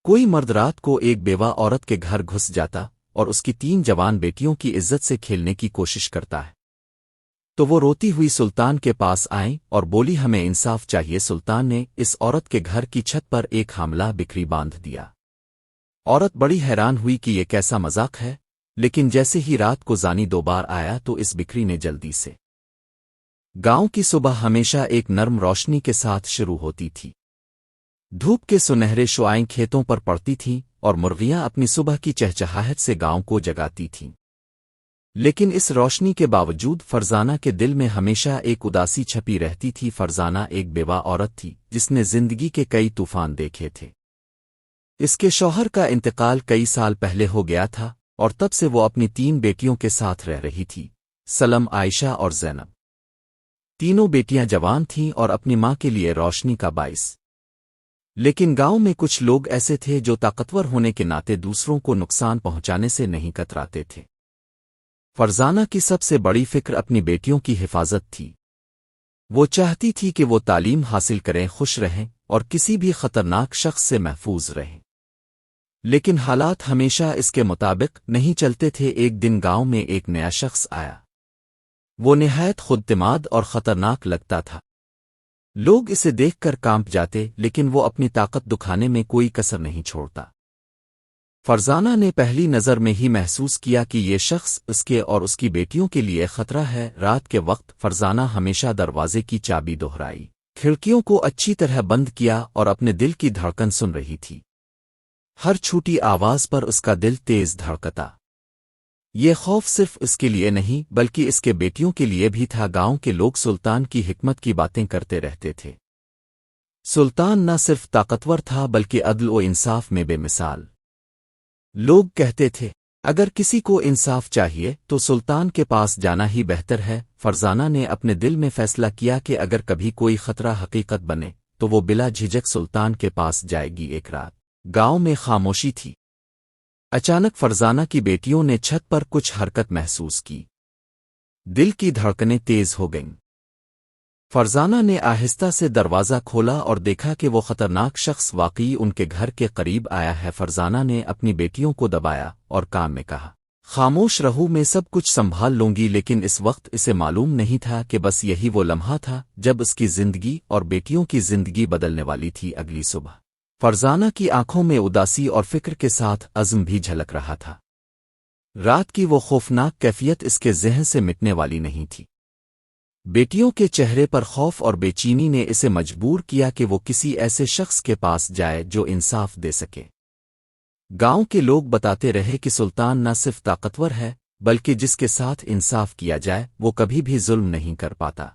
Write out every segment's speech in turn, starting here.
کوئی مرد رات کو ایک بیوہ عورت کے گھر گھس جاتا اور اس کی 3 جوان بیٹیوں کی عزت سے کھیلنے کی کوشش کرتا ہے تو وہ روتی ہوئی سلطان کے پاس آئیں اور بولی ہمیں انصاف چاہیے۔ سلطان نے اس عورت کے گھر کی چھت پر ایک حاملہ بکری باندھ دیا۔ عورت بڑی حیران ہوئی کہ یہ کیسا مذاق ہے، لیکن جیسے ہی رات کو زانی 2 بار آیا تو اس بکری نے جلدی سے گاؤں کی صبح ہمیشہ ایک نرم روشنی کے ساتھ شروع ہوتی تھی۔ دھوپ کے سنہرے شعائیں کھیتوں پر پڑتی تھیں اور مرغیاں اپنی صبح کی چہچہاہٹ سے گاؤں کو جگاتی تھیں، لیکن اس روشنی کے باوجود فرزانہ کے دل میں ہمیشہ ایک اداسی چھپی رہتی تھی۔ فرزانہ ایک بیوہ عورت تھی جس نے زندگی کے کئی طوفان دیکھے تھے۔ اس کے شوہر کا انتقال کئی سال پہلے ہو گیا تھا اور تب سے وہ اپنی 3 بیٹیوں کے ساتھ رہ رہی تھی، سلم، عائشہ اور زینب۔ تینوں بیٹیاں جوان تھیں اور اپنی ماں کے لیے روشنی کا باعث، لیکن گاؤں میں کچھ لوگ ایسے تھے جو طاقتور ہونے کے ناطے دوسروں کو نقصان پہنچانے سے نہیں کتراتے تھے۔ فرزانہ کی سب سے بڑی فکر اپنی بیٹیوں کی حفاظت تھی۔ وہ چاہتی تھی کہ وہ تعلیم حاصل کریں، خوش رہیں اور کسی بھی خطرناک شخص سے محفوظ رہیں، لیکن حالات ہمیشہ اس کے مطابق نہیں چلتے تھے۔ ایک دن گاؤں میں ایک نیا شخص آیا۔ وہ نہایت خود اعتماد اور خطرناک لگتا تھا۔ لوگ اسے دیکھ کر کانپ جاتے، لیکن وہ اپنی طاقت دکھانے میں کوئی کسر نہیں چھوڑتا۔ فرزانہ نے پہلی نظر میں ہی محسوس کیا کہ یہ شخص اس کے اور اس کی بیٹیوں کے لیے خطرہ ہے۔ رات کے وقت فرزانہ ہمیشہ دروازے کی چابی دہرائی، کھڑکیوں کو اچھی طرح بند کیا اور اپنے دل کی دھڑکن سن رہی تھی۔ ہر چھوٹی آواز پر اس کا دل تیز دھڑکتا۔ یہ خوف صرف اس کے لیے نہیں بلکہ اس کے بیٹیوں کے لیے بھی تھا۔ گاؤں کے لوگ سلطان کی حکمت کی باتیں کرتے رہتے تھے۔ سلطان نہ صرف طاقتور تھا بلکہ عدل و انصاف میں بے مثال۔ لوگ کہتے تھے اگر کسی کو انصاف چاہیے تو سلطان کے پاس جانا ہی بہتر ہے۔ فرزانہ نے اپنے دل میں فیصلہ کیا کہ اگر کبھی کوئی خطرہ حقیقت بنے تو وہ بلا جھجک سلطان کے پاس جائے گی۔ ایک رات گاؤں میں خاموشی تھی۔ اچانک فرزانہ کی بیٹیوں نے چھت پر کچھ حرکت محسوس کی۔ دل کی دھڑکنیں تیز ہو گئیں۔ فرزانہ نے آہستہ سے دروازہ کھولا اور دیکھا کہ وہ خطرناک شخص واقعی ان کے گھر کے قریب آیا ہے۔ فرزانہ نے اپنی بیٹیوں کو دبایا اور کان میں کہا، خاموش رہو، میں سب کچھ سنبھال لوں گی۔ لیکن اس وقت اسے معلوم نہیں تھا کہ بس یہی وہ لمحہ تھا جب اس کی زندگی اور بیٹیوں کی زندگی بدلنے والی تھی۔ اگلی صبح فرزانہ کی آنکھوں میں اداسی اور فکر کے ساتھ عزم بھی جھلک رہا تھا۔ رات کی وہ خوفناک کیفیت اس کے ذہن سے مٹنے والی نہیں تھی۔ بیٹیوں کے چہرے پر خوف اور بے چینی نے اسے مجبور کیا کہ وہ کسی ایسے شخص کے پاس جائے جو انصاف دے سکے۔ گاؤں کے لوگ بتاتے رہے کہ سلطان نہ صرف طاقتور ہے بلکہ جس کے ساتھ انصاف کیا جائے وہ کبھی بھی ظلم نہیں کر پاتا۔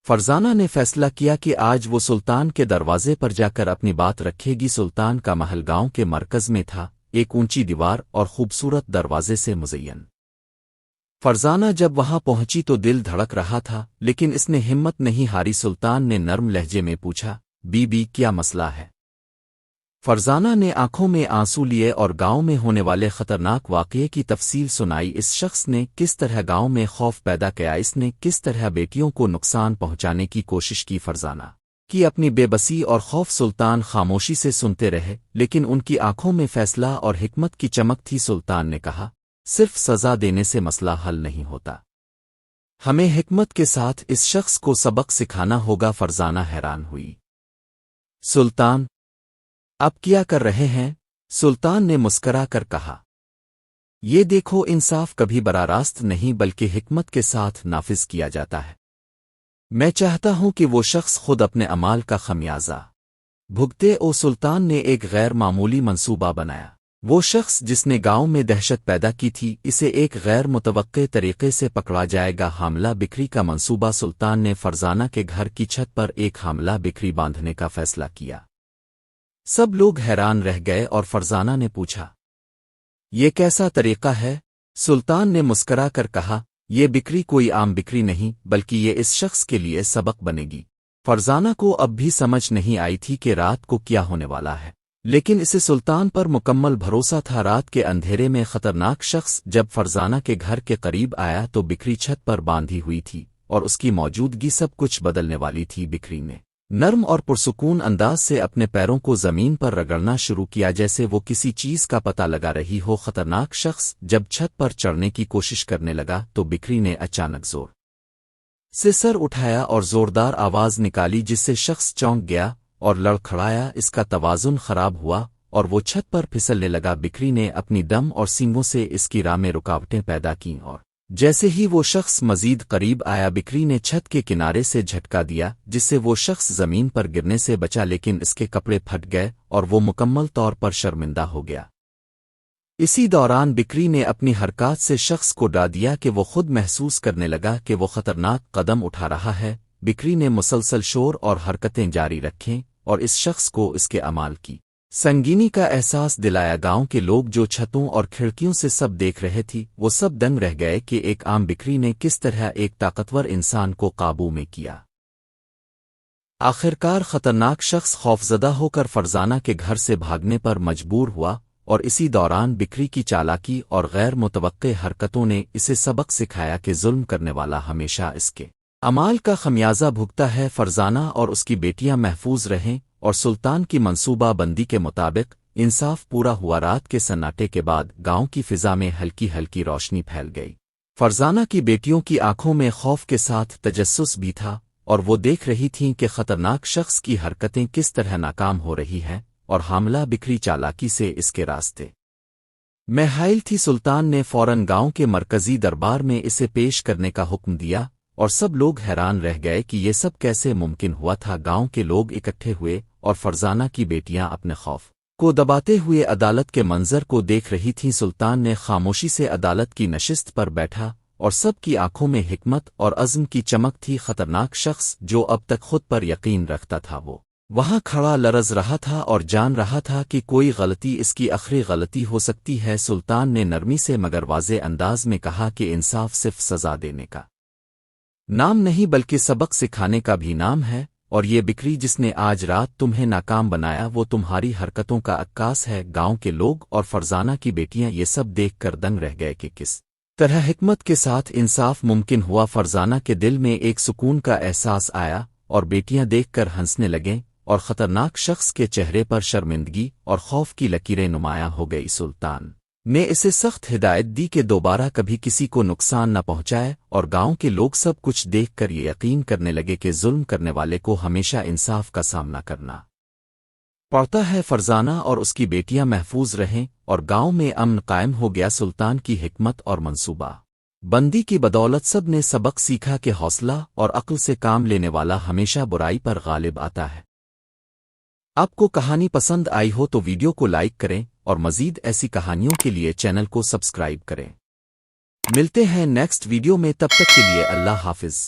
فرزانہ نے فیصلہ کیا کہ آج وہ سلطان کے دروازے پر جا کر اپنی بات رکھے گی۔ سلطان کا محل گاؤں کے مرکز میں تھا، ایک اونچی دیوار اور خوبصورت دروازے سے مزین۔ فرزانہ جب وہاں پہنچی تو دل دھڑک رہا تھا، لیکن اس نے ہمت نہیں ہاری۔ سلطان نے نرم لہجے میں پوچھا، بی کیا مسئلہ ہے؟ فرزانہ نے آنکھوں میں آنسو لیے اور گاؤں میں ہونے والے خطرناک واقعے کی تفصیل سنائی۔ اس شخص نے کس طرح گاؤں میں خوف پیدا کیا، اس نے کس طرح بیٹیوں کو نقصان پہنچانے کی کوشش کی۔ فرزانہ کی اپنی بے بسی اور خوف سلطان خاموشی سے سنتے رہے، لیکن ان کی آنکھوں میں فیصلہ اور حکمت کی چمک تھی۔ سلطان نے کہا، صرف سزا دینے سے مسئلہ حل نہیں ہوتا، ہمیں حکمت کے ساتھ اس شخص کو سبق سکھانا ہوگا۔ فرزانہ حیران ہوئی، سلطان اب کیا کر رہے ہیں؟ سلطان نے مسکرا کر کہا، یہ دیکھو، انصاف کبھی براہ راست نہیں بلکہ حکمت کے ساتھ نافذ کیا جاتا ہے۔ میں چاہتا ہوں کہ وہ شخص خود اپنے اعمال کا خمیازہ بھگتے۔ سلطان نے ایک غیر معمولی منصوبہ بنایا۔ وہ شخص جس نے گاؤں میں دہشت پیدا کی تھی، اسے ایک غیر متوقع طریقے سے پکڑا جائے گا۔ حاملہ بکری کا منصوبہ۔ سلطان نے فرزانہ کے گھر کی چھت پر ایک حاملہ بکری باندھنے کا فیصلہ کیا۔ سب لوگ حیران رہ گئے اور فرزانہ نے پوچھا، یہ کیسا طریقہ ہے؟ سلطان نے مسکرا کر کہا، یہ بکری کوئی عام بکری نہیں بلکہ یہ اس شخص کے لیے سبق بنے گی۔ فرزانہ کو اب بھی سمجھ نہیں آئی تھی کہ رات کو کیا ہونے والا ہے، لیکن اسے سلطان پر مکمل بھروسہ تھا۔ رات کے اندھیرے میں خطرناک شخص جب فرزانہ کے گھر کے قریب آیا تو بکری چھت پر باندھی ہوئی تھی اور اس کی موجودگی سب کچھ بدلنے والی تھی۔ بکری نے نرم اور پرسکون انداز سے اپنے پیروں کو زمین پر رگڑنا شروع کیا جیسے وہ کسی چیز کا پتہ لگا رہی ہو۔ خطرناک شخص جب چھت پر چڑھنے کی کوشش کرنے لگا تو بکری نے اچانک زور سے سر اٹھایا اور زوردار آواز نکالی جس سے شخص چونک گیا اور لڑکھڑایا۔ اس کا توازن خراب ہوا اور وہ چھت پر پھسلنے لگا۔ بکری نے اپنی دم اور سینگوں سے اس کی راہ میں رکاوٹیں پیدا کیں اور جیسے ہی وہ شخص مزید قریب آیا بکری نے چھت کے کنارے سے جھٹکا دیا جس سے وہ شخص زمین پر گرنے سے بچا، لیکن اس کے کپڑے پھٹ گئے اور وہ مکمل طور پر شرمندہ ہو گیا۔ اسی دوران بکری نے اپنی حرکات سے شخص کو ڈرا دیا کہ وہ خود محسوس کرنے لگا کہ وہ خطرناک قدم اٹھا رہا ہے۔ بکری نے مسلسل شور اور حرکتیں جاری رکھیں اور اس شخص کو اس کے اعمال کی سنگینی کا احساس دلایا۔ گاؤں کے لوگ جو چھتوں اور کھڑکیوں سے سب دیکھ رہے تھے وہ سب دنگ رہ گئے کہ ایک عام بکری نے کس طرح ایک طاقتور انسان کو قابو میں کیا۔ آخرکار خطرناک شخص خوفزدہ ہو کر فرزانہ کے گھر سے بھاگنے پر مجبور ہوا، اور اسی دوران بکری کی چالاکی اور غیر متوقع حرکتوں نے اسے سبق سکھایا کہ ظلم کرنے والا ہمیشہ اس کے اعمال کا خمیازہ بھگتا ہے۔ فرزانہ اور اس کی بیٹیاں محفوظ رہیں اور سلطان کی منصوبہ بندی کے مطابق انصاف پورا ہوا۔ رات کے سناٹے کے بعد گاؤں کی فضا میں ہلکی ہلکی روشنی پھیل گئی۔ فرزانہ کی بیٹیوں کی آنکھوں میں خوف کے ساتھ تجسس بھی تھا، اور وہ دیکھ رہی تھیں کہ خطرناک شخص کی حرکتیں کس طرح ناکام ہو رہی ہیں اور حاملہ بکری چالاکی سے اس کے راستے میں حائل تھی۔ سلطان نے فوراً گاؤں کے مرکزی دربار میں اسے پیش کرنے کا حکم دیا، اور سب لوگ حیران رہ گئے کہ یہ سب کیسے ممکن ہوا تھا۔ گاؤں کے لوگ اکٹھے ہوئے اور فرزانہ کی بیٹیاں اپنے خوف کو دباتے ہوئے عدالت کے منظر کو دیکھ رہی تھیں۔ سلطان نے خاموشی سے عدالت کی نشست پر بیٹھا اور سب کی آنکھوں میں حکمت اور عزم کی چمک تھی۔ خطرناک شخص جو اب تک خود پر یقین رکھتا تھا وہ وہاں کھڑا لرز رہا تھا اور جان رہا تھا کہ کوئی غلطی اس کی آخری غلطی ہو سکتی ہے۔ سلطان نے نرمی سے مگر واضح انداز میں کہا کہ انصاف صرف سزا دینے کا نام نہیں بلکہ سبق سکھانے کا بھی نام ہے، اور یہ بکری جس نے آج رات تمہیں ناکام بنایا وہ تمہاری حرکتوں کا عکاس ہے۔ گاؤں کے لوگ اور فرزانہ کی بیٹیاں یہ سب دیکھ کر دنگ رہ گئے کہ کس طرح حکمت کے ساتھ انصاف ممکن ہوا۔ فرزانہ کے دل میں ایک سکون کا احساس آیا اور بیٹیاں دیکھ کر ہنسنے لگیں، اور خطرناک شخص کے چہرے پر شرمندگی اور خوف کی لکیریں نمایاں ہو گئی۔ سلطان نے اسے سخت ہدایت دی کہ دوبارہ کبھی کسی کو نقصان نہ پہنچائے، اور گاؤں کے لوگ سب کچھ دیکھ کر یہ یقین کرنے لگے کہ ظلم کرنے والے کو ہمیشہ انصاف کا سامنا کرنا پڑتا ہے۔ فرزانہ اور اس کی بیٹیاں محفوظ رہیں اور گاؤں میں امن قائم ہو گیا۔ سلطان کی حکمت اور منصوبہ بندی کی بدولت سب نے سبق سیکھا کہ حوصلہ اور عقل سے کام لینے والا ہمیشہ برائی پر غالب آتا ہے۔ آپ کو کہانی پسند آئی ہو تو ویڈیو کو لائک کریں اور مزید ایسی کہانیوں کے لیے چینل کو سبسکرائب کریں۔ ملتے ہیں نیکسٹ ویڈیو میں، تب تک کے لیے اللہ حافظ۔